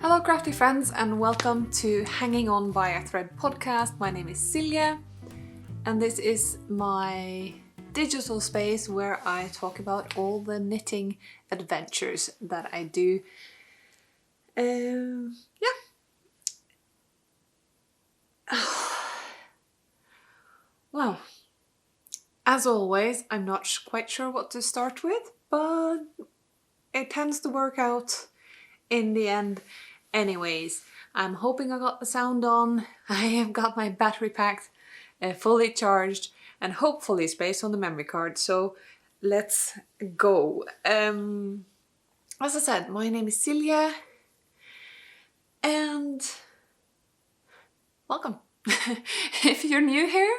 Hello crafty friends and welcome to Hanging On by a Thread podcast. My name is Silja and this is my digital space where I talk about all the knitting adventures that I do. Well, as always, I'm not quite sure what to start with, but it tends to work out in the end. Anyways, I'm hoping I got the sound on. I have got my battery packed, fully charged, and hopefully space on the memory card. So let's go. As I said, my name is Silja, and welcome. If you're new here,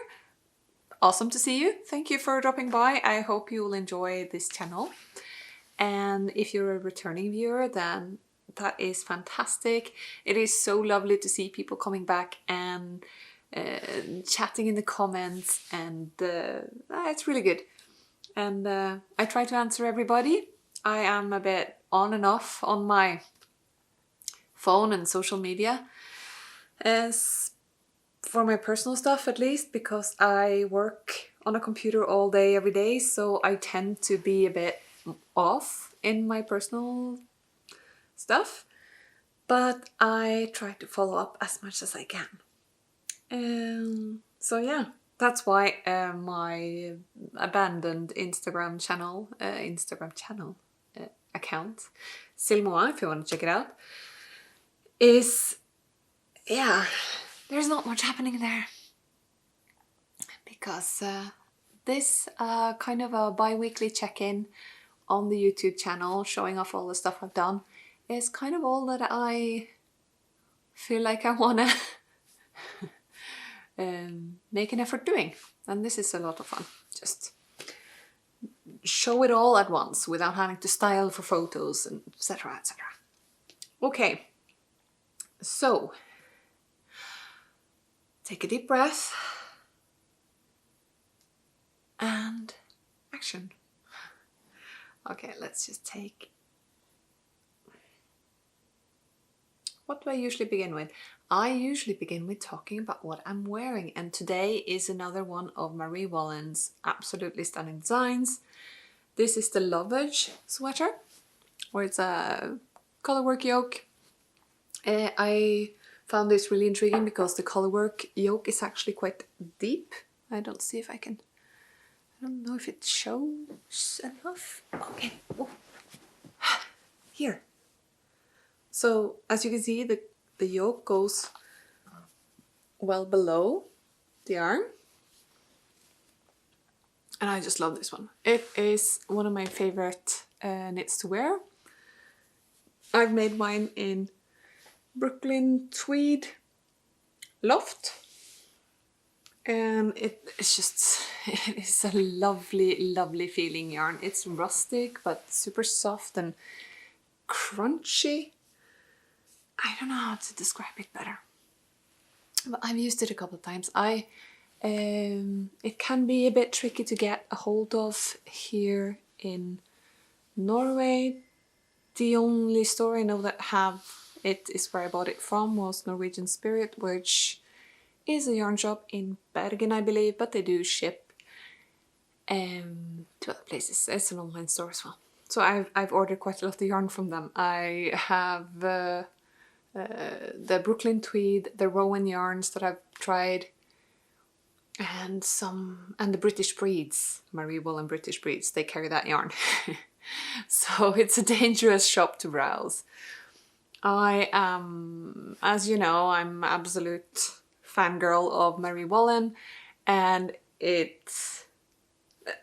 awesome to see you. Thank you for dropping by. I hope you will enjoy this channel. And if you're a returning viewer, then that is fantastic. It is so lovely to see people coming back and chatting in the comments, and it's really good. And I try to answer everybody. I am a bit on and off on my phone and social media, as for my personal stuff at least, because I work on a computer all day every day, so I tend to be a bit off in my personal stuff, but I try to follow up as much as I can. So yeah, that's why my abandoned Instagram account, Silmoa, if you want to check it out, is, yeah, there's not much happening there, because this kind of a bi-weekly check-in on the YouTube channel, showing off all the stuff I've done, is kind of all that I feel like I wanna make an effort doing. And this is a lot of fun. Just show it all at once without having to style for photos and etc, etc. Okay, so take a deep breath and action. Okay, let's just take... What do I usually begin with? I usually begin with talking about what I'm wearing, and today is another one of Marie Wallin's absolutely stunning designs. This is the Lovage sweater, where it's a Colourwork yoke. I found this really intriguing because the Colourwork yoke is actually quite deep. I don't see if I can... I don't know if it shows enough. Okay. Oh. Here. So as you can see, the yoke goes well below the arm. And I just love this one. It is one of my favorite knits to wear. I've made mine in Brooklyn tweed loft. And it's just, it is a lovely, lovely feeling yarn. It's rustic, but super soft and crunchy. I don't know how to describe it better, but I've used it a couple of times. It can be a bit tricky to get a hold of here in Norway. The only store I know that have it is where I bought it from, was Norwegian Spirit, which is a yarn shop in Bergen, I believe, but they do ship to other places. It's an online store as well. So I've ordered quite a lot of yarn from them. I have the Brooklyn tweed, the Rowan yarns that I've tried, and the British breeds, Marie Wallin British breeds. They carry that yarn. So it's a dangerous shop to browse. I am, as you know, I'm absolute fangirl of Marie Wallin, and this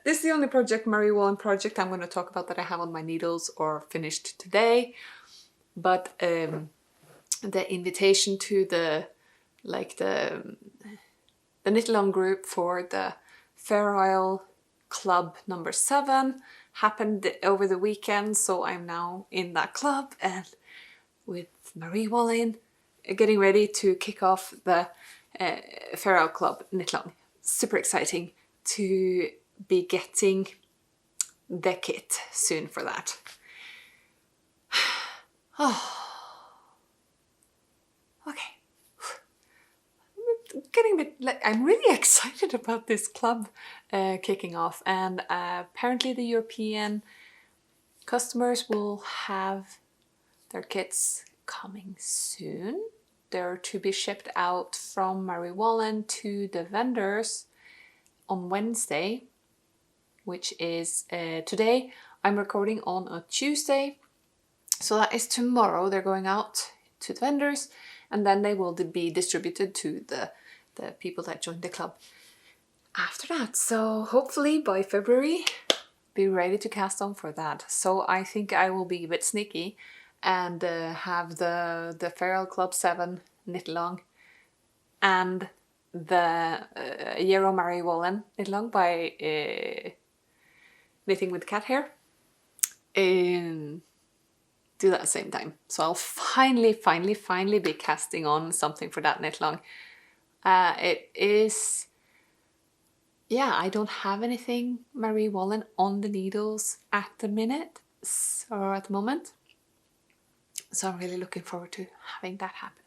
is the only Marie Wallin project I'm going to talk about that I have on my needles or finished today. But the invitation to the knit along group for the Fair Isle Club number 7 happened over the weekend, so I'm now in that club and with Marie Wallin getting ready to kick off the Fair Isle Club knit along. Super exciting to be getting the kit soon for that. Oh. getting a bit like, I'm really excited about this club kicking off, and apparently the European customers will have their kits coming soon. They're to be shipped out from Mary Wallin to the vendors on Wednesday, which is today. I'm recording on a Tuesday, so that is tomorrow. They're going out to the vendors, and then they will be distributed to the people that joined the club after that. So hopefully by February, be ready to cast on for that. So I think I will be a bit sneaky and have the Feral Club 7 knit along and the Euro Mary Wallin knit along by Knitting with Cat Hair. Do that at the same time. So I'll finally be casting on something for that knit along. It is, yeah, I don't have anything Mary Wallin on the needles at the minute, or at the moment. So I'm really looking forward to having that happen.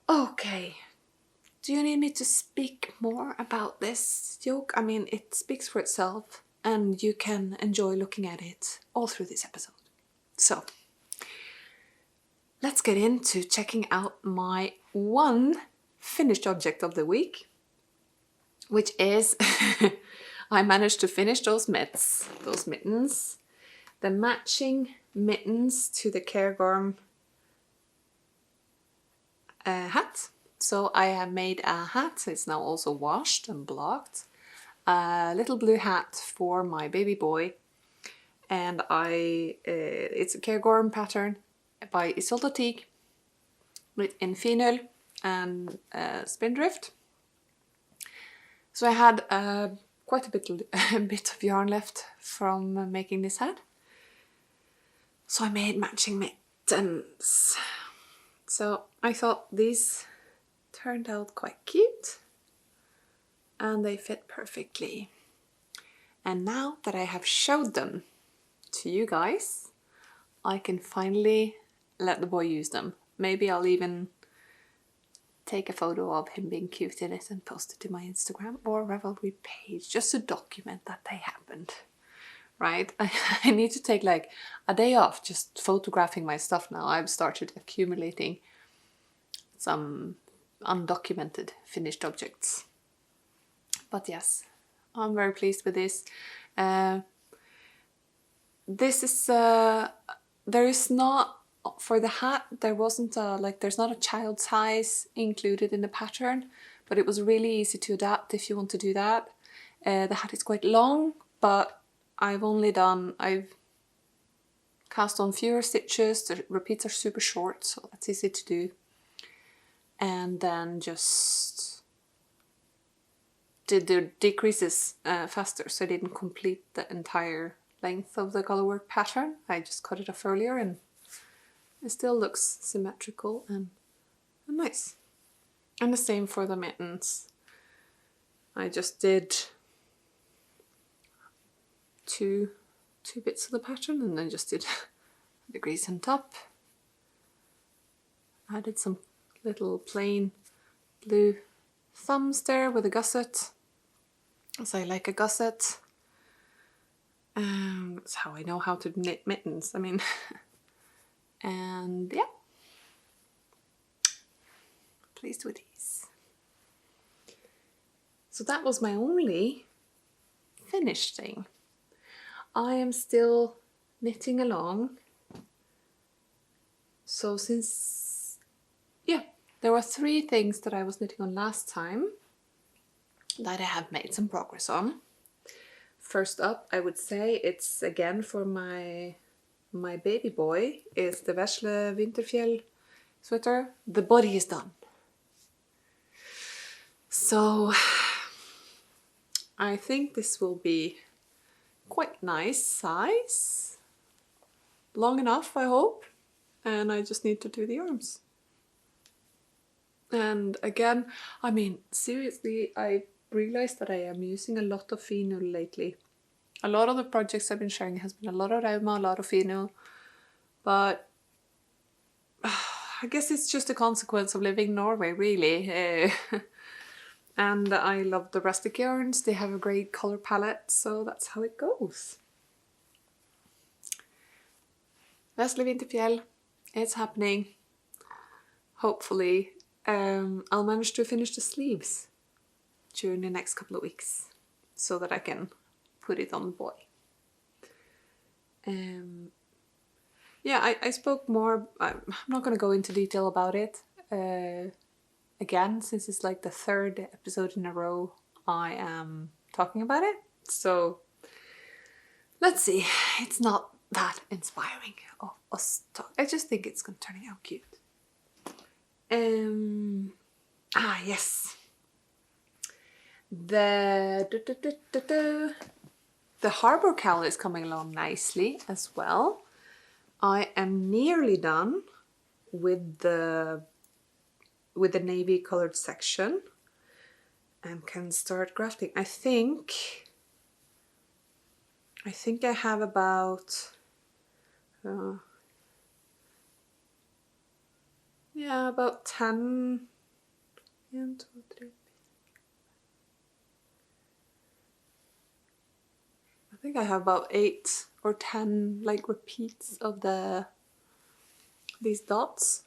Okay, do you need me to speak more about this yoke? I mean, it speaks for itself, and you can enjoy looking at it all through this episode. So, let's get into checking out my one finished object of the week, which is I managed to finish those mittens, the matching mittens to the Cairngorm hat. So I have made a hat, it's now also washed and blocked, a little blue hat for my baby boy, and it's a Cairngorm pattern by Ysolda Teague in Finull and Spindrift. So I had quite a bit of yarn left from making this hat. So I made matching mittens. So I thought these turned out quite cute and they fit perfectly. And now that I have showed them to you guys, I can finally let the boy use them. Maybe I'll even take a photo of him being cute in it and post it to my Instagram or Ravelry page just to document that they happened. Right? I need to take like a day off just photographing my stuff now. I've started accumulating some undocumented finished objects. But yes, I'm very pleased with this. This is, there is not, for the hat, there wasn't there's not a child size included in the pattern, but it was really easy to adapt if you want to do that. The hat is quite long, but I've cast on fewer stitches, the repeats are super short, so that's easy to do. And then just did the decreases faster, so I didn't complete the entire length of the Colourwork pattern. I just cut it off earlier and it still looks symmetrical and nice. And the same for the mittens. I just did two bits of the pattern and then just did the grease on top. Added some little plain blue thumbs there with a gusset, as I like a gusset. That's how I know how to knit mittens, I mean. And yeah, pleased with these. So that was my only finished thing. I am still knitting along. So since, yeah, there were 3 things that I was knitting on last time that I have made some progress on. First up, I would say it's again for my baby boy, is the Vesle Vinterfjell sweater. The body is done. So I think this will be quite nice size. Long enough, I hope. And I just need to do the arms. And again, I mean, seriously, I realized that I am using a lot of Finull lately. A lot of the projects I've been sharing has been a lot of Rauma, a lot of Finull, but I guess it's just a consequence of living in Norway, really. And I love the rustic yarns. They have a great color palette, so that's how it goes. Vesle Vinterfjell, it's happening. Hopefully, I'll manage to finish the sleeves during the next couple of weeks so that I can put it on the boy. Yeah, I spoke more. I'm not going to go into detail about it again, since it's like the 3rd episode in a row I am talking about it. So let's see. It's not that inspiring of us talk. I just think it's turning out cute. Yes. The Harbour Cowl is coming along nicely as well. I am nearly done with the navy colored section and can start grafting. I think I have about about 10. 1, 2, 3. I think I have about 8 or 10 like repeats of these dots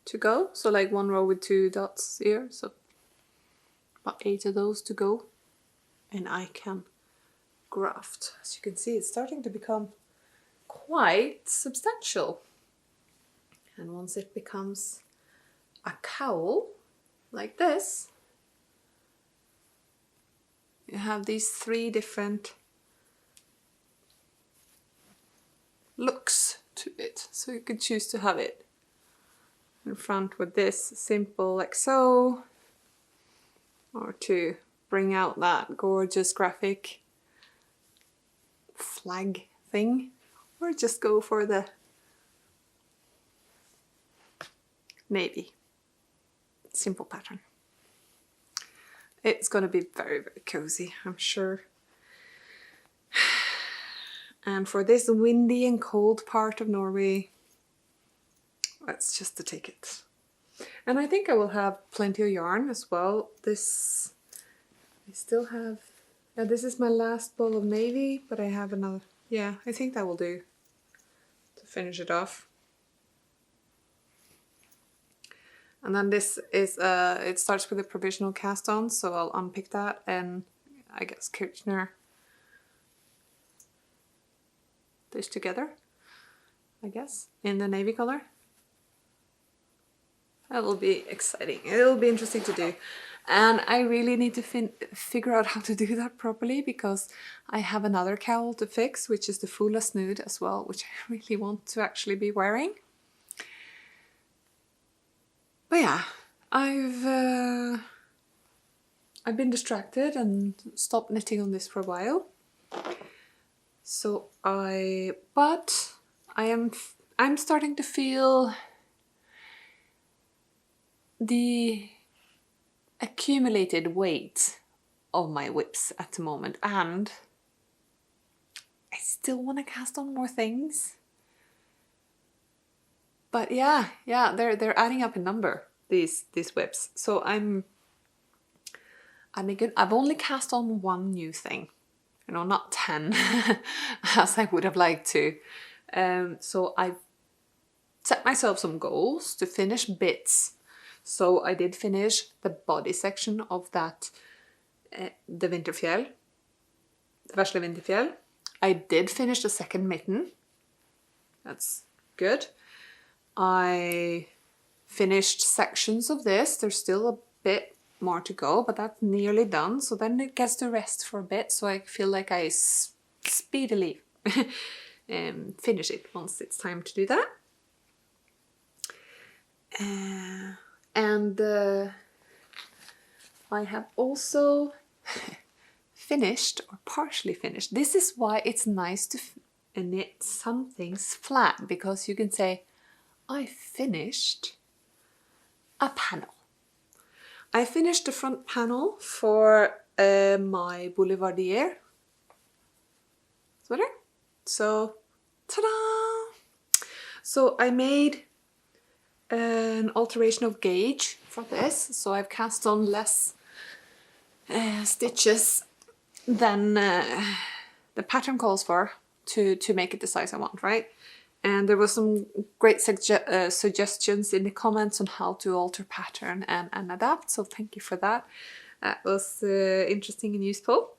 to go. So like 1 row with 2 dots here. So about 8 of those to go, and I can graft. As you can see, it's starting to become quite substantial. And once it becomes a cowl like this, you have these 3 different looks to it. So you could choose to have it in front with this simple like so, or to bring out that gorgeous graphic flag thing, or just go for the navy simple pattern. It's going to be very, very cozy, I'm sure. And for this windy and cold part of Norway, that's just to take it. And I think I will have plenty of yarn as well. This, I still have, this is my last ball of navy, but I have another, yeah, I think that will do to finish it off. And then this is, it starts with a provisional cast on, so I'll unpick that and I guess Kirchner this together, I guess, in the navy color. That will be exciting. It will be interesting to do. And I really need to figure out how to do that properly, because I have another cowl to fix, which is the fulla snood as well, which I really want to actually be wearing. But yeah, I've been distracted and stopped knitting on this for a while. So I'm starting to feel the accumulated weight of my whips at the moment, and I still want to cast on more things. But yeah, they're adding up in number, these whips. So I've only cast on 1 new thing, you know, not 10 as I would have liked to. So I've set myself some goals to finish bits. So I did finish the body section of that, the Vinterfjell, the Vesle Vinterfjell. I did finish the 2nd mitten. That's good. I finished sections of this. There's still a bit more to go, but that's nearly done. So then it gets to rest for a bit, so I feel like I speedily finish it once it's time to do that. And I have also finished, or partially finished. This is why it's nice to knit some things flat, because you can say, I finished a panel. I finished the front panel for my Boulevardier sweater. So, ta-da! So I made an alteration of gauge for this, so I've cast on less stitches than the pattern calls for to make it the size I want, right? And there were some great suggestions in the comments on how to alter pattern and adapt, so thank you for that. That was interesting and useful.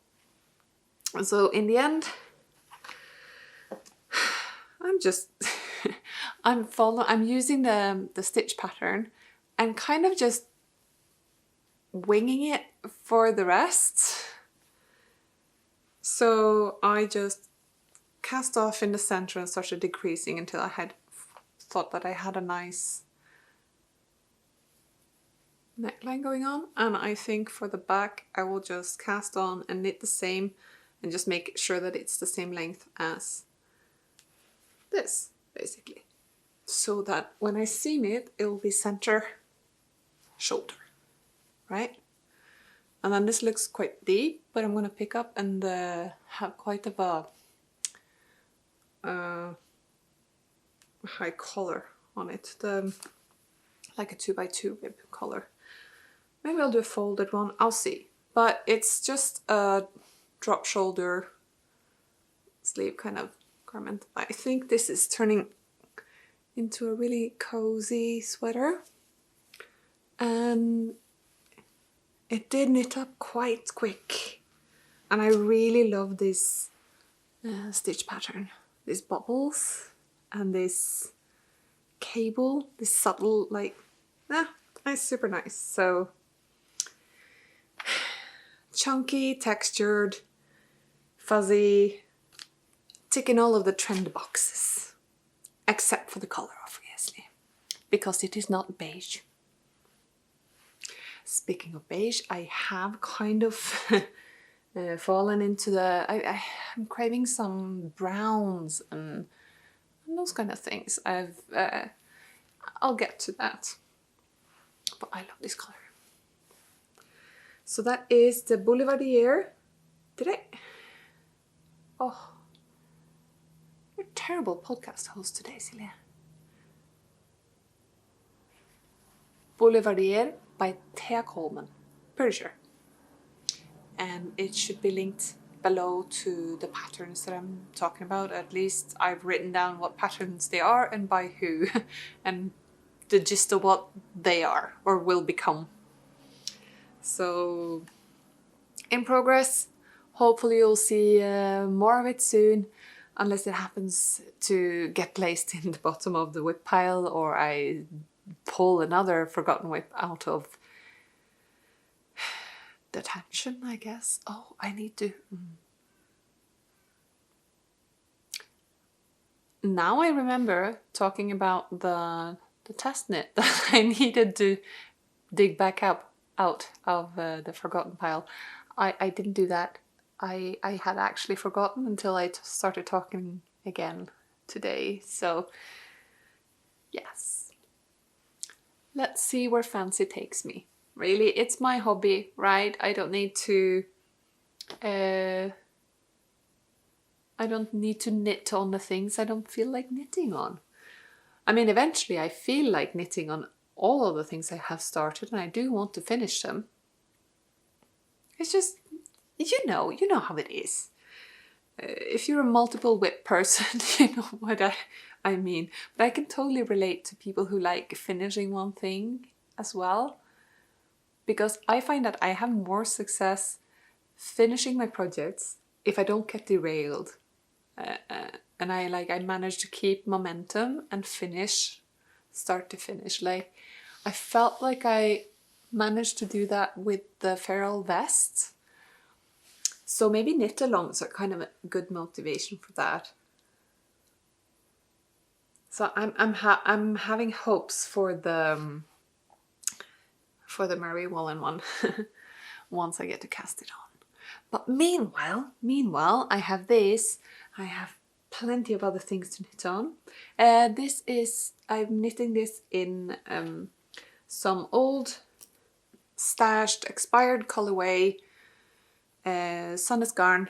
So in the end, I'm just I'm using the stitch pattern and kind of just winging it for the rest. So I just cast off in the center and started decreasing until I had thought that I had a nice neckline going on. And I think for the back I will just cast on and knit the same and just make sure that it's the same length as this, basically, so that when I seam it, it will be center shoulder, right? And then this looks quite deep, but I'm going to pick up and have quite of a high collar on it, like a 2x2 rib collar. Maybe I'll do a folded one, I'll see. But it's just a drop shoulder sleeve kind of garment. I think this is turning into a really cozy sweater, and it did knit up quite quick, and I really love this stitch pattern, these bubbles and this cable, this subtle, like, it's super nice. So chunky, textured, fuzzy, ticking all of the trend boxes, except for the color, obviously, because it is not beige. Speaking of beige, I have kind of fallen into the... I'm craving some browns and those kind of things. I'll get to that, but I love this color. So that is the Boulevardier. Oh, you're a terrible podcast host today, Celia. Boulevardier by Thea Coleman, pretty sure. And it should be linked below to the patterns that I'm talking about. At least I've written down what patterns they are and by who, and the gist of what they are or will become. So, in progress. Hopefully you'll see more of it soon, unless it happens to get placed in the bottom of the whip pile, or I pull another forgotten whip out of detention, I guess. Oh, I need to... Now I remember talking about the test knit that I needed to dig back out of the forgotten pile. I didn't do that. I had actually forgotten until I started talking again today. So yes, let's see where fancy takes me. Really, it's my hobby, right? I don't need to knit on the things I don't feel like knitting on. I mean, eventually I feel like knitting on all of the things I have started, and I do want to finish them. It's just, you know how it is. If you're a multiple whip person, you know what I mean. But I can totally relate to people who like finishing one thing as well, because I find that I have more success finishing my projects if I don't get derailed. And I manage to keep momentum and finish, start to finish. Like, I felt like I managed to do that with the feral vest. So maybe knit alongs are kind of a good motivation for that. So I'm having hopes for the Mary Wallin one once I get to cast it on. But meanwhile, I have this. I have plenty of other things to knit on. I'm knitting this in some old, stashed, expired colorway Sunnis Garn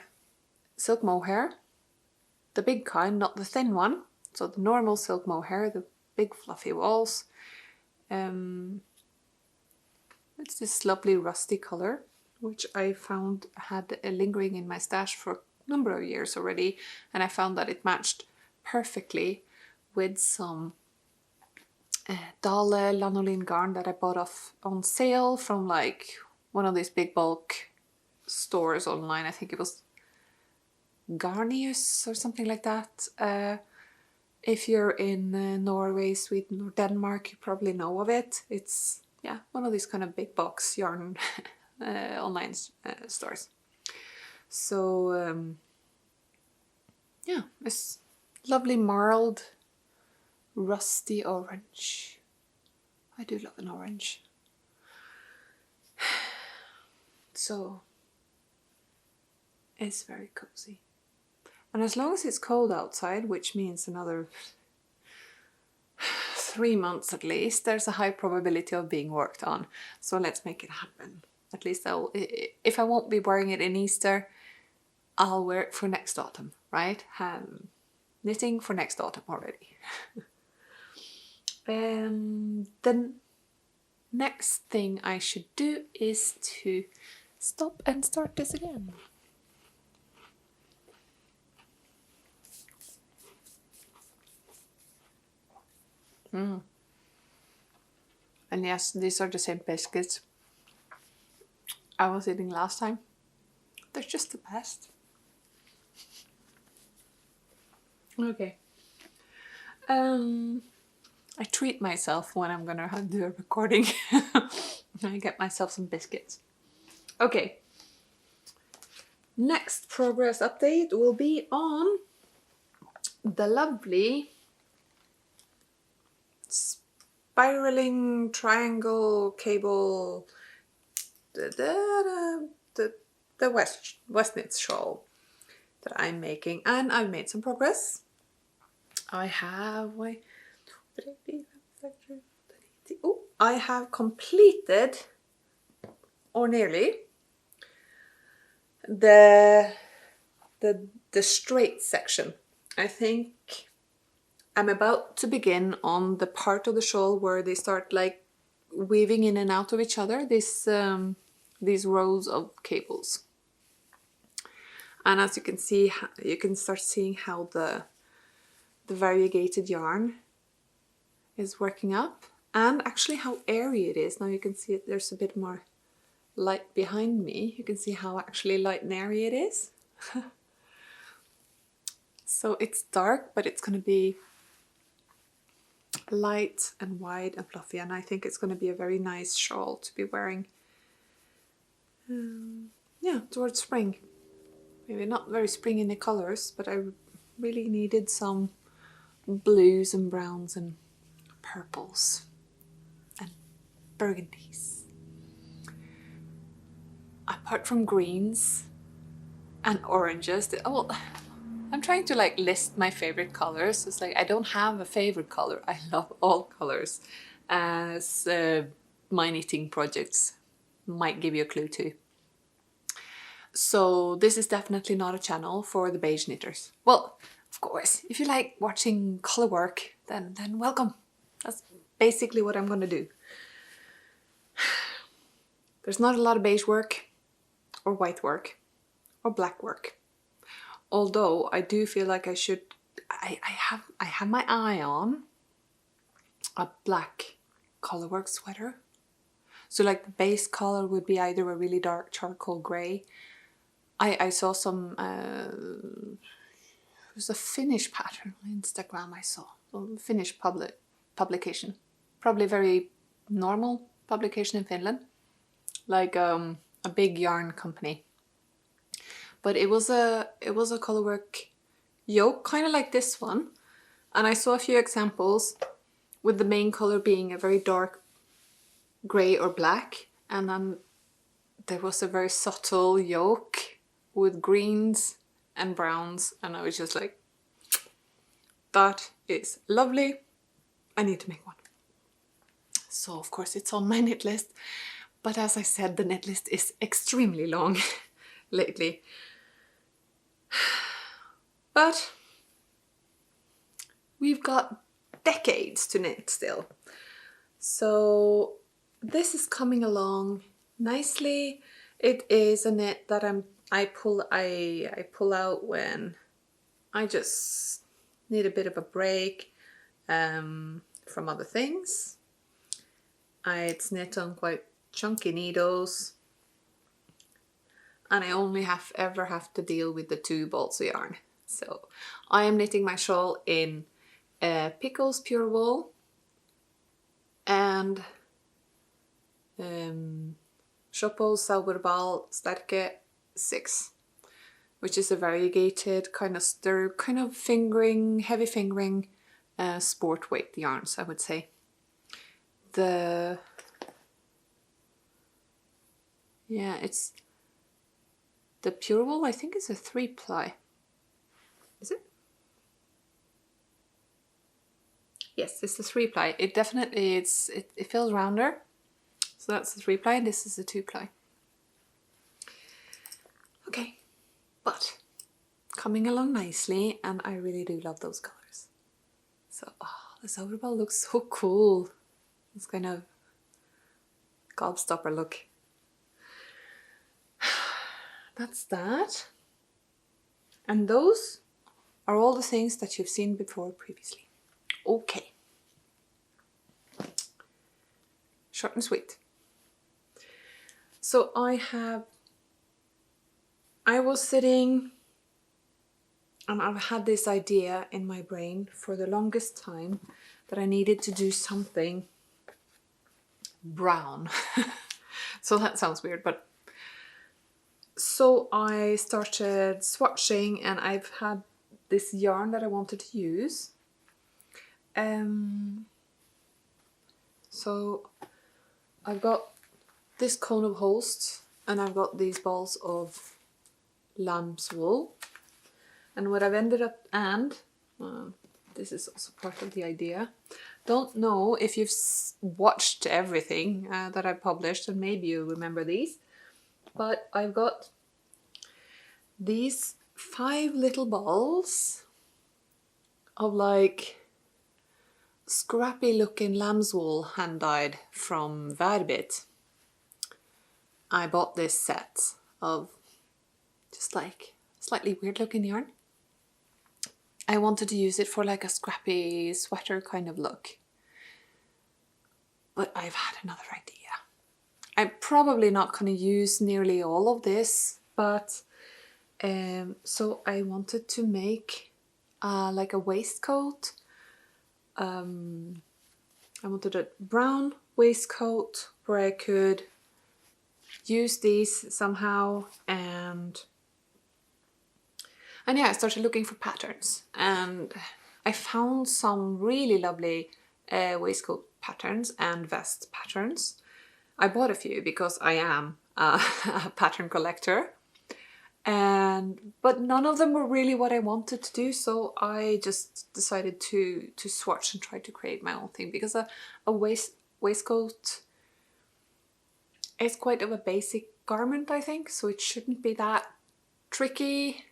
silk mohair. The big kind, not the thin one. So the normal silk mohair, the big fluffy walls. It's this lovely rusty color, which I found had lingering in my stash for a number of years already, and I found that it matched perfectly with some Dale lanolin yarn that I bought off on sale from like one of these big bulk stores online. I think it was Garnius or something like that. If you're in Norway, Sweden or Denmark, you probably know of it. It's, yeah, one of these kind of big box yarn online stores. So yeah, it's lovely marled rusty orange. I do love an orange. So it's very cozy. And as long as it's cold outside, which means another 3 months at least, there's a high probability of being worked on. So let's make it happen. At least if I won't be wearing it in Easter, I'll wear it for next autumn, right? Knitting for next autumn already. The next thing I should do is to stop and start this again. And yes, these are the same biscuits I was eating last time. They're just the best. Okay. I treat myself when I'm gonna do a recording. I get myself some biscuits. Okay. Next progress update will be on the lovely spiraling triangle cable, the West knit shawl that I'm making, and I've made some progress. I have I have completed, or nearly, the straight section. I think I'm about to begin on the part of the shawl where they start like weaving in and out of each other, these rows of cables. And as you can see, you can start seeing how the variegated yarn is working up, and actually how airy it is. Now you can see it, there's a bit more light behind me. You can see how actually light and airy it is. So it's dark, but it's going to be light and wide and fluffy, and I think it's going to be a very nice shawl to be wearing yeah, towards spring. Maybe not very spring in the colors, but I really needed some blues and browns and purples and burgundies. Apart from greens and oranges, I'm trying to like list my favorite colors. It's like I don't have a favorite color. I love all colors, as my knitting projects might give you a clue to. So this is definitely not a channel for the beige knitters. Well, of course, if you like watching Colourwork, then welcome. That's basically what I'm going to do. There's not a lot of beige work, or white work, or black work. Although I do feel like I should, I have my eye on a black Colourwork sweater. So like the base color would be either a really dark charcoal grey. I saw some, it was a Finnish pattern on Instagram I saw, a Finnish publication. Probably very normal publication in Finland, like a big yarn company. But it was a Colourwork yoke, kind of like this one. And I saw a few examples with the main color being a very dark grey or black. And then there was a very subtle yoke with greens and browns. And I was just like, that is lovely. I need to make one. So of course it's on my knit list. But as I said, the knit list is extremely long lately. But we've got decades to knit still. So this is coming along nicely. It is a knit that I pull out when I just need a bit of a break from other things. It's knit on quite chunky needles, and I only ever have to deal with the 2 balls of yarn. So I am knitting my shawl in Pickles Pure Wool and Shoppos Sauberball Sterke 6, which is a variegated kind of heavy fingering sport weight yarns, I would say. It's the Pure Wool, I think, is a 3-ply. Is it? Yes, it's the 3-ply. It definitely, it feels rounder. So that's the 3-ply, and this is the 2-ply. Okay, but coming along nicely, and I really do love those colours. So, the Sauberball looks so cool. It's kind of gobstopper look. That's that. And those are all the things that you've seen before previously. Okay. Short and sweet. So I was sitting and I've had this idea in my brain for the longest time that I needed to do something brown. So that sounds weird, but so I started swatching, and I've had this yarn that I wanted to use. So I've got this cone of Holst, and I've got these balls of lamb's wool. And what I've ended up, this is also part of the idea. Don't know if you've watched everything that I published, and maybe you remember these. But I've got these 5 little balls of like scrappy looking lamb's wool hand dyed from Verbit. I bought this set of just like slightly weird looking yarn. I wanted to use it for like a scrappy sweater kind of look. But I've had another idea. I'm probably not going to use nearly all of this, but so I wanted to make like a waistcoat. I wanted a brown waistcoat where I could use these somehow, and yeah, I started looking for patterns, and I found some really lovely waistcoat patterns and vest patterns. I bought a few because I am a pattern collector, but none of them were really what I wanted to do, so I just decided to swatch and try to create my own thing, because a waistcoat is quite of a basic garment, I think, so it shouldn't be that tricky.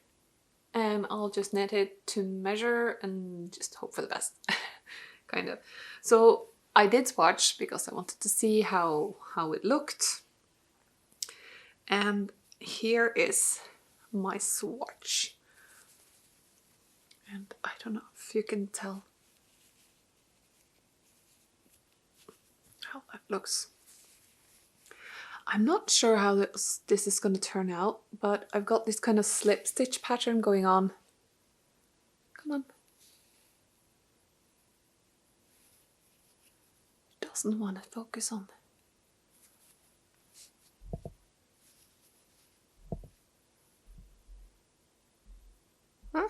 I'll just knit it to measure and just hope for the best, kind of. So I did swatch because I wanted to see how it looked. And here is my swatch. And I don't know if you can tell how that looks. I'm not sure how this is going to turn out, but I've got this kind of slip stitch pattern going on. Come on. It doesn't want to focus on. Huh?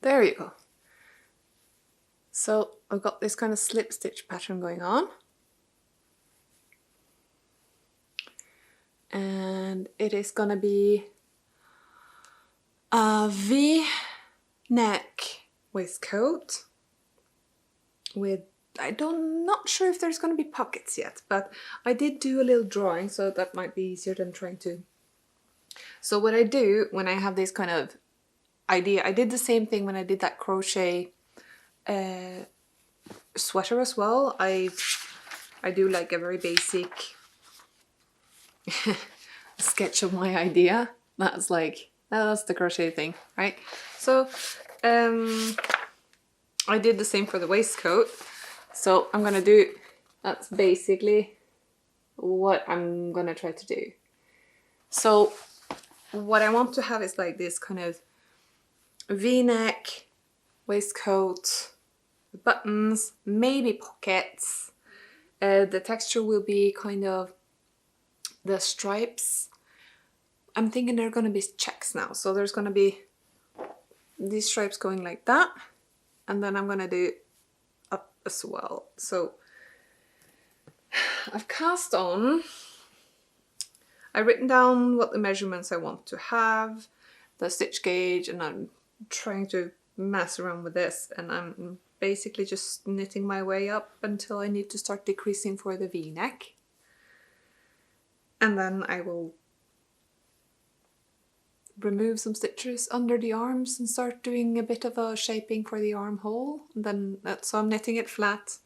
There you go. So I've got this kind of slip stitch pattern going on. And it is gonna be a V-neck waistcoat with, not sure if there's gonna be pockets yet, but I did do a little drawing, so that might be easier than trying to. So what I do when I have this kind of idea, I did the same thing when I did that crochet sweater as well. I I do like a very basic sketch of my idea. That's like, that's the crochet thing, right? So I did the same for the waistcoat. So I'm gonna do, that's basically what I'm gonna try to do. So what I want to have is like this kind of V-neck waistcoat, buttons, maybe pockets. The texture will be kind of the stripes. I'm thinking they're gonna be checks now. So there's gonna be these stripes going like that. And then I'm gonna do up as well. So I've cast on, I've written down what the measurements I want to have, the stitch gauge, and I'm trying to mess around with this, and I'm basically just knitting my way up until I need to start decreasing for the V-neck. And then I will remove some stitches under the arms and start doing a bit of a shaping for the armhole. And then so I'm knitting it flat.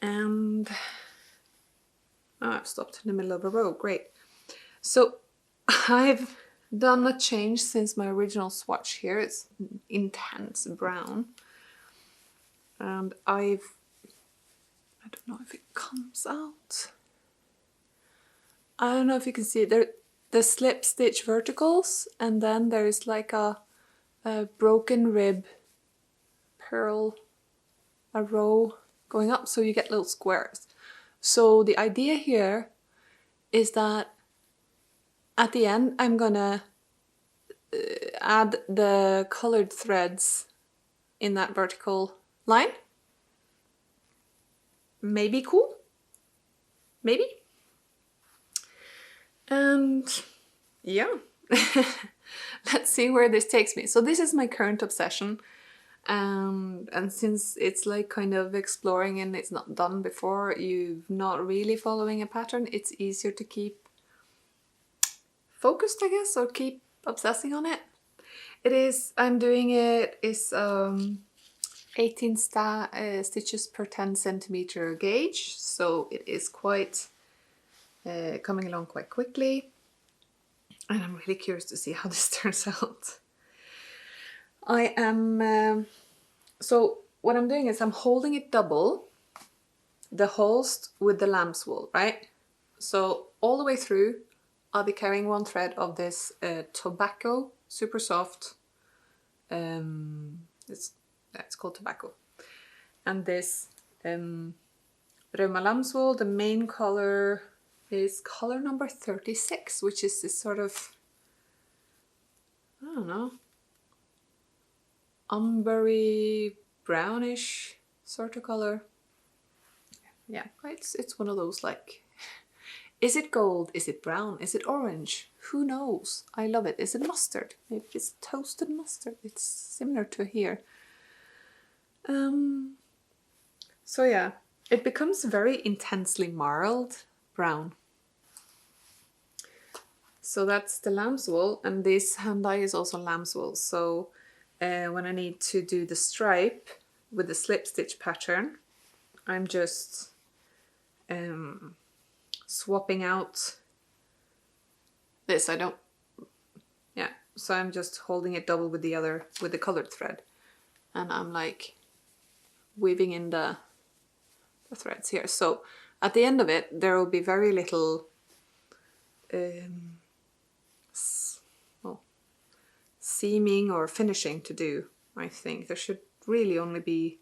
And oh, I've stopped in the middle of a row, great. So I've done a change since my original swatch here. It's intense brown. And I don't know if it comes out. I don't know if you can see it. There, the slip stitch verticals, and then there is like a broken rib purl, a row going up, so you get little squares. So the idea here is that at the end I'm gonna add the colored threads in that vertical line. Maybe cool? Maybe? And yeah, let's see where this takes me. So this is my current obsession. And since it's like kind of exploring and it's not done before, you're not really following a pattern, it's easier to keep focused, I guess, or keep obsessing on it. It is, I'm doing it, is 18 stitches per 10 centimeter gauge, so it is quite coming along quite quickly, and I'm really curious to see how this turns out. I am so what I'm doing is I'm holding it double, the holes with the lamb's wool, right? So all the way through I'll be carrying one thread of this tobacco, super soft, it's called tobacco, and this Rauma lamb's wool. The main color is color number 36, which is this sort of, I don't know, umbery brownish sort of color. Yeah, it's one of those, like, is it gold? Is it brown? Is it orange? Who knows? I love it. Is it mustard? Maybe it's toasted mustard. It's similar to here. So yeah, it becomes very intensely marled brown. So that's the lamb's wool, and this hand dye is also lamb's wool. So when I need to do the stripe with the slip stitch pattern, I'm just swapping out this. Yeah, so I'm just holding it double with the colored thread, and I'm like weaving in the threads here. So at the end of it, there will be very little seaming or finishing to do. I think there should really only be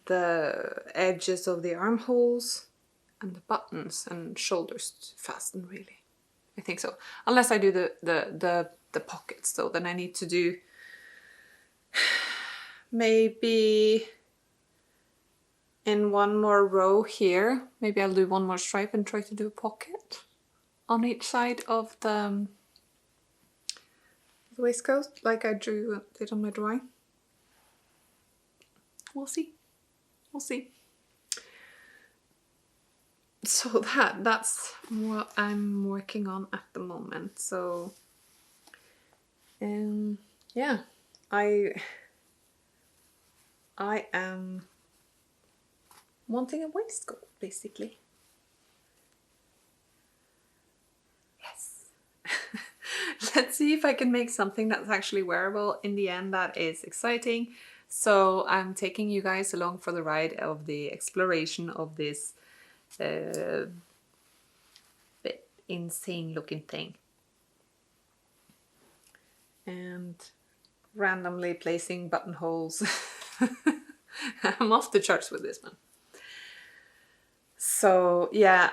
the edges of the armholes and the buttons and shoulders to fasten, really. I think so. Unless I do the pockets, so then I need to do maybe in one more row here. Maybe I'll do one more stripe and try to do a pocket on each side of the waistcoat, like I did on my drawing. We'll see. We'll see. So that's what I'm working on at the moment. So yeah, I am wanting a waistcoat, basically. Yes. Let's see if I can make something that's actually wearable in the end. That is exciting. So I'm taking you guys along for the ride of the exploration of this bit insane looking thing. And randomly placing buttonholes. I'm off to church with this one. So yeah,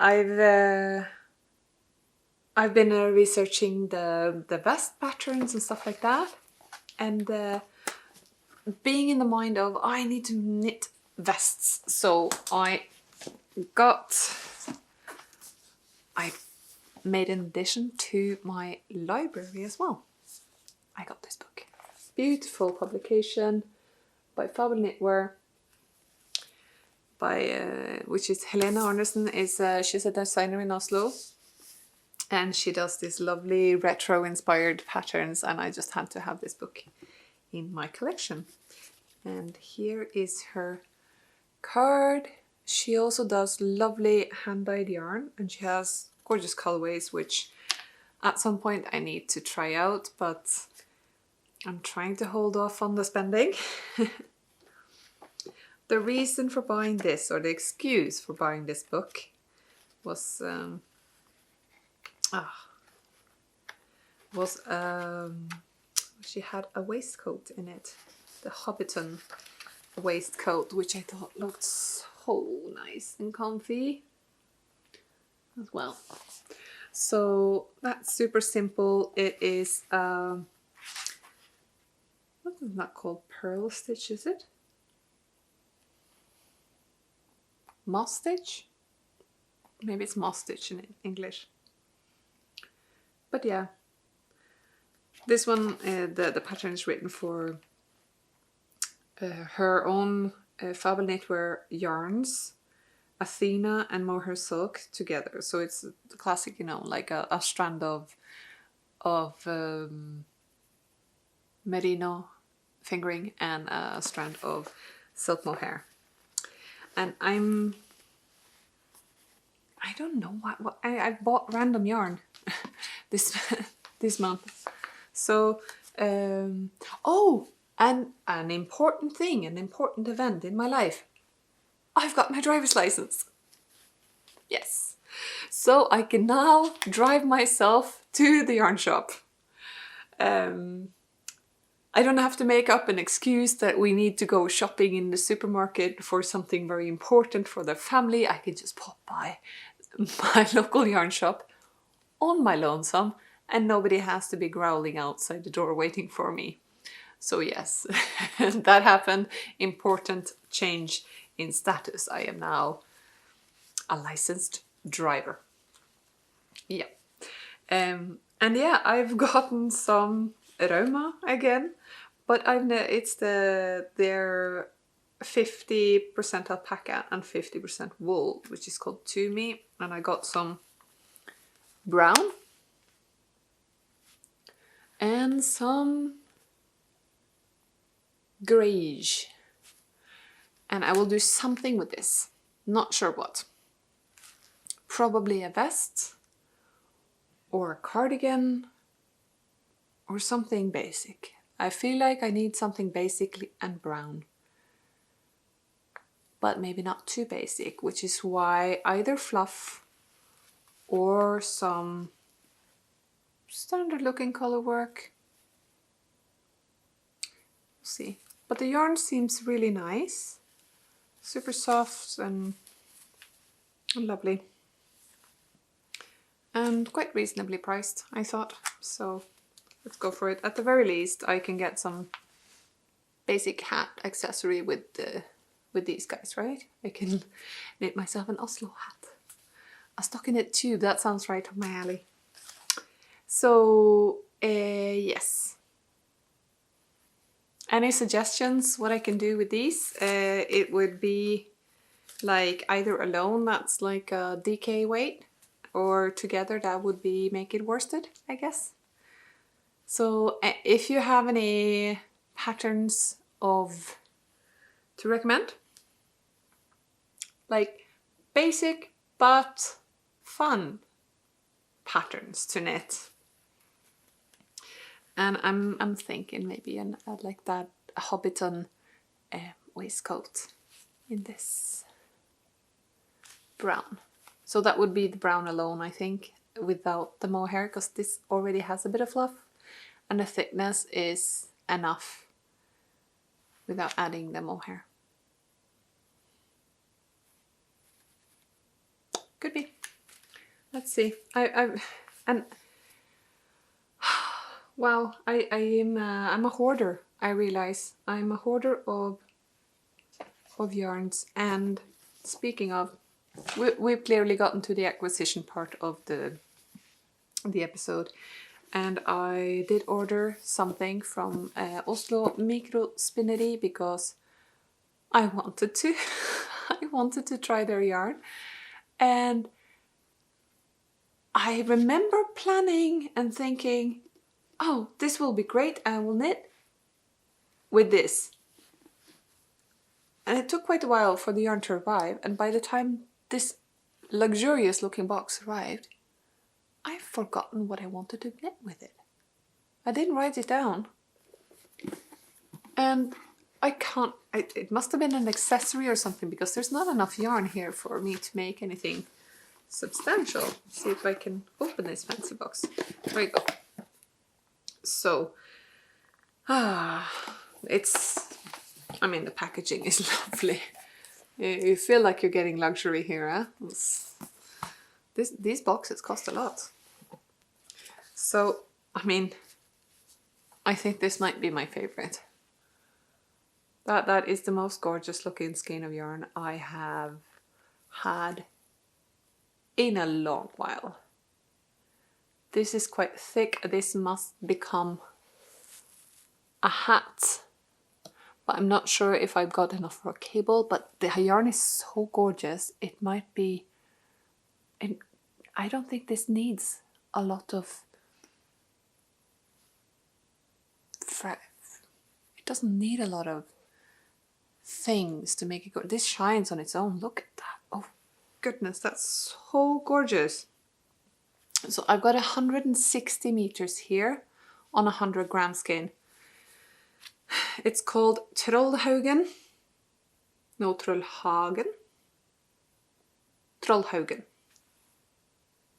I've been researching the vest patterns and stuff like that, and being in the mind of I need to knit vests, so I made an addition to my library as well. I got this book, beautiful publication by Fabel Knitwear, by which is Helena Arnesen. She's a designer in Oslo, and she does these lovely retro inspired patterns, and I just had to have this book in my collection. And here is her card. She also does lovely hand-dyed yarn, and she has gorgeous colorways, which at some point I need to try out, but I'm trying to hold off on the spending. The reason for buying this, or the excuse for buying this book, was she had a waistcoat in it, the Hobbiton waistcoat, which I thought looked so nice and comfy as well. So that's super simple. It is what is that called? Pearl stitch, is it? Moss stitch? Maybe it's moss stitch in English. But yeah, this one, the pattern is written for her own Fabel Knitwear yarns, Athena and Mohair Silk together. So it's the classic, you know, like a strand of merino fingering and a strand of silk mohair. And I don't know what I bought random yarn this month. So oh, and an important thing, an important event in my life. I've got my driver's license. Yes. So I can now drive myself to the yarn shop. I don't have to make up an excuse that we need to go shopping in the supermarket for something very important for the family. I can just pop by my local yarn shop on my lonesome, and nobody has to be growling outside the door waiting for me. So yes, that happened. Important change in status. I am now a licensed driver. Yeah. And yeah, I've gotten some Rauma again, but it's their 50% alpaca and 50% wool, which is called To Me, and I got some brown and some greige, and I will do something with this. Not sure what. Probably a vest or a cardigan or something basic. I feel like I need something basic and brown, but maybe not too basic, which is why either fluff or some standard looking Colourwork. We'll see. But the yarn seems really nice, super soft and lovely, and quite reasonably priced, I thought. So let's go for it. At the very least, I can get some basic hat accessory with these guys, right? I can knit myself an Oslo hat, a stockinette tube. That sounds right up my alley. So yes. Any suggestions what I can do with these? It would be like either alone, that's like a DK weight, or together that would be make it worsted, I guess. So if you have any patterns to recommend, like basic but fun patterns to knit. And I'm thinking maybe like that Hobbiton waistcoat in this brown. So that would be the brown alone, I think, without the mohair, because this already has a bit of fluff and the thickness is enough without adding the mohair. Could be. Let's see. Wow, I'm a hoarder. I realize I'm a hoarder of yarns. And speaking of, we've clearly gotten to the acquisition part of the episode, and I did order something from Oslo Micro Spinnery because I wanted to. I wanted to try their yarn, and I remember planning and thinking, oh, this will be great, I will knit with this. And it took quite a while for the yarn to arrive, and by the time this luxurious looking box arrived, I've forgotten what I wanted to knit with it. I didn't write it down. And I can't, it must have been an accessory or something, because there's not enough yarn here for me to make anything substantial. Let's see if I can open this fancy box. There you go. So, it's, I mean, the packaging is lovely. You feel like you're getting luxury here, huh? These boxes cost a lot. So, I mean, I think this might be my favorite. That is the most gorgeous looking skein of yarn I have had in a long while. This is quite thick. This must become a hat. But I'm not sure if I've got enough for a cable, but the yarn is so gorgeous. It might be, and I don't think this needs a lot of, it doesn't need a lot of things to make it go. This shines on its own. Look at that. Oh goodness, that's so gorgeous. So I've got 160 meters here on 100 gram skein. It's called Trollhaugen. No, Trollhagen. Trollhaugen.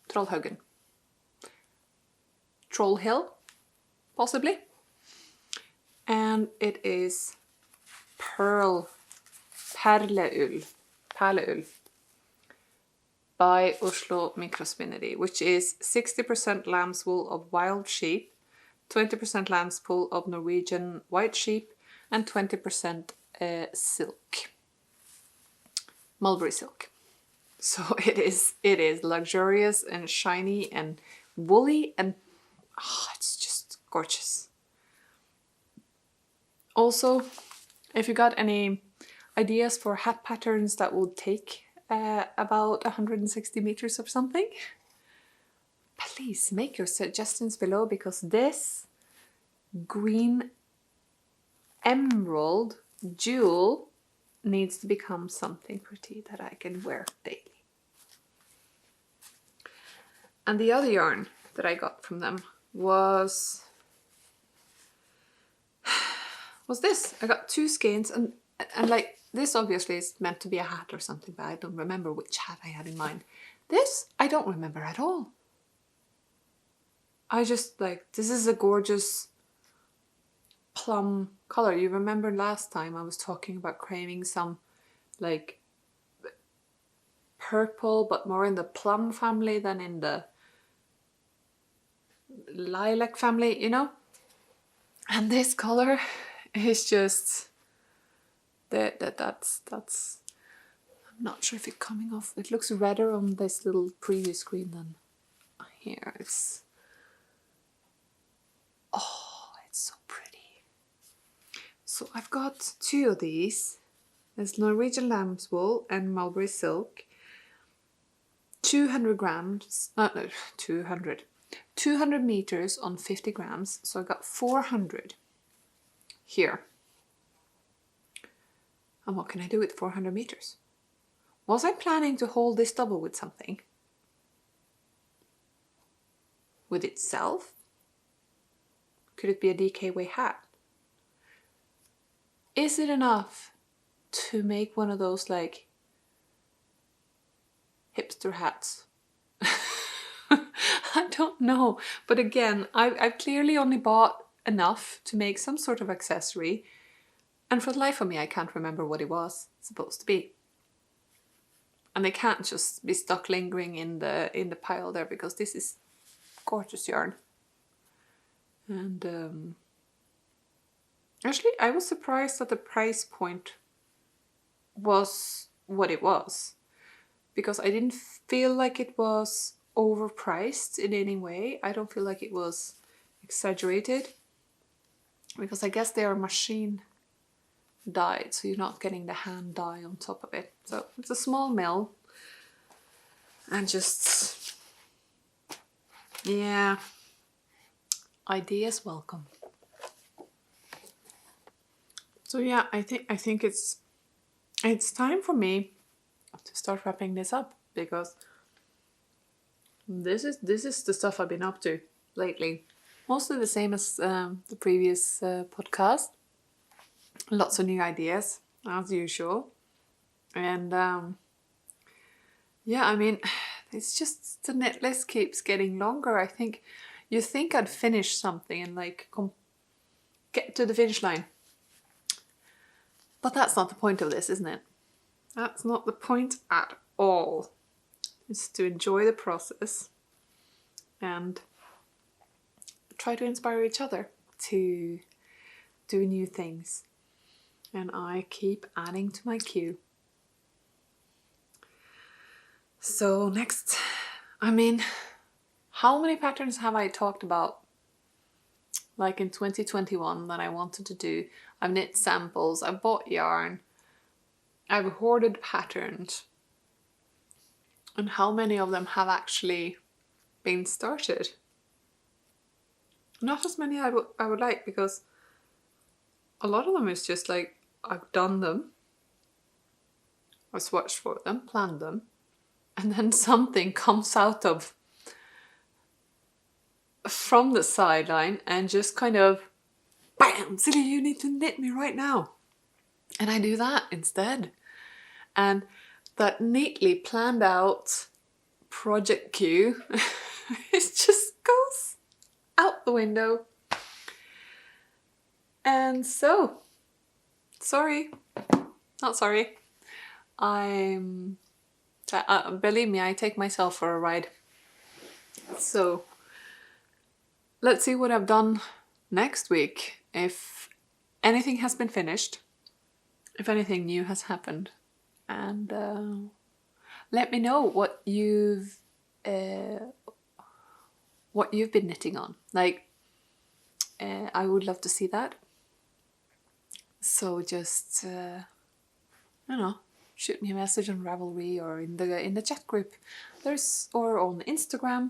Trollhaugen. Troll Hill, possibly. And it is perleull by Oslo Micro Spinnery, which is 60% lamb's wool of wild sheep, 20% lamb's wool of Norwegian white sheep, and 20% silk, mulberry silk. So it is luxurious and shiny and woolly, and it's just gorgeous. Also, if you got any ideas for hat patterns that will take about 160 meters or something, please make your suggestions below, because this green emerald jewel needs to become something pretty that I can wear daily. And the other yarn that I got from them was this. I got 2 skeins, and like, this obviously is meant to be a hat or something, but I don't remember which hat I had in mind. This I don't remember at all. I just like, this is a gorgeous plum color. You remember last time I was talking about craving some like purple, but more in the plum family than in the lilac family, you know? And this color is just that's I'm not sure if it's coming off. It looks redder on this little preview screen than here. It's so pretty. So I've got 2 of these. There's Norwegian lamb's wool and mulberry silk. 200 grams, 200 meters on 50 grams. So I got 400 here. And what can I do with 400 meters? Was I planning to hold this double with something? With itself? Could it be a DKW hat? Is it enough to make one of those like hipster hats? I don't know. But again, I've clearly only bought enough to make some sort of accessory. And for the life of me, I can't remember what it was supposed to be. And they can't just be stuck lingering in the pile there, because this is gorgeous yarn. And actually, I was surprised that the price point was what it was, because I didn't feel like it was overpriced in any way. I don't feel like it was exaggerated, because I guess they are machine dyed, so you're not getting the hand dye on top of it. So it's a small mill, and just, yeah, ideas welcome. So yeah, I think it's time for me to start wrapping this up, because this is the stuff I've been up to lately. Mostly the same as the previous podcast. Lots of new ideas, as usual. And yeah, I mean, it's just the knit list keeps getting longer. I think you think I'd finish something and like get to the finish line. But that's not the point of this, isn't it? That's not the point at all. It's to enjoy the process and try to inspire each other to do new things. And I keep adding to my queue. So next, I mean, how many patterns have I talked about? Like in 2021 that I wanted to do. I've knit samples, I've bought yarn, I've hoarded patterns. And how many of them have actually been started? Not as many I would like, because a lot of them is just like, I've done them, I've swatched for them, planned them, and then something comes out of from the sideline and just kind of, bam, Silly, you need to knit me right now. And I do that instead. And that neatly planned out project queue, it just goes out the window. And so, not sorry. Believe me, I take myself for a ride. So let's see what I've done next week. If anything has been finished, if anything new has happened, and let me know what you've been knitting on. Like, I would love to see that. So just, shoot me a message on Ravelry or in the chat group. Or on Instagram.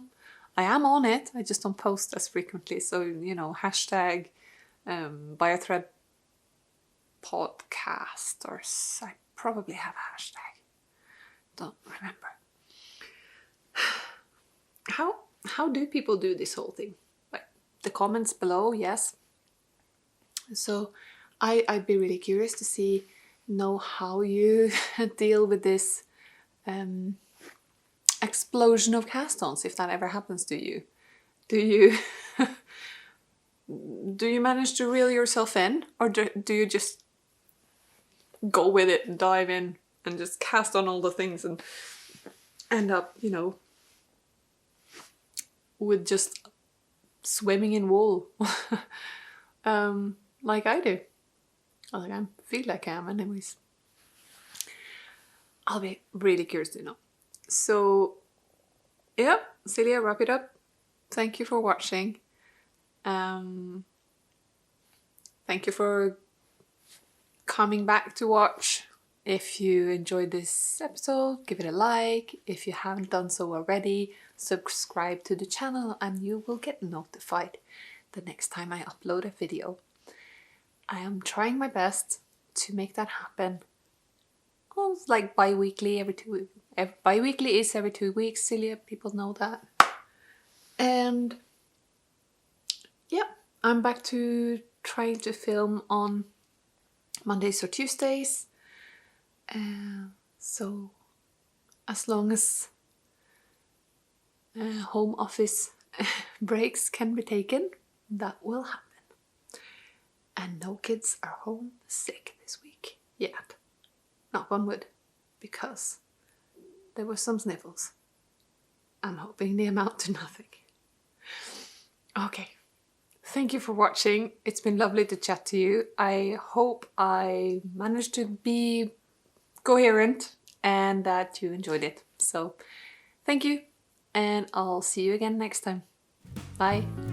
I am on it. I just don't post as frequently. So, hashtag Buy a Thread podcast, or I probably have a hashtag. Don't remember. How do people do this whole thing? Like the comments below, yes. So I'd be really curious to know how you deal with this explosion of cast-ons, if that ever happens to you. Do you manage to reel yourself in, or do you just go with it and dive in and just cast on all the things and end up, with just swimming in wool, like I do. Like I feel like I am anyways. I'll be really curious to know. So, yeah, Celia, wrap it up. Thank you for watching. Thank you for coming back to watch. If you enjoyed this episode, give it a like. If you haven't done so already, subscribe to the channel and you will get notified the next time I upload a video. I am trying my best to make that happen oh, it's like bi-weekly, every 2 weeks. Bi-weekly is every 2 weeks, Celia, people know that. And yeah, I'm back to trying to film on Mondays or Tuesdays. So as long as home office breaks can be taken, that will happen. And no kids are home sick this week yet. Knock on wood, because there were some sniffles. I'm hoping they amount to nothing. Okay, thank you for watching. It's been lovely to chat to you. I hope I managed to be coherent and that you enjoyed it. So thank you, and I'll see you again next time. Bye.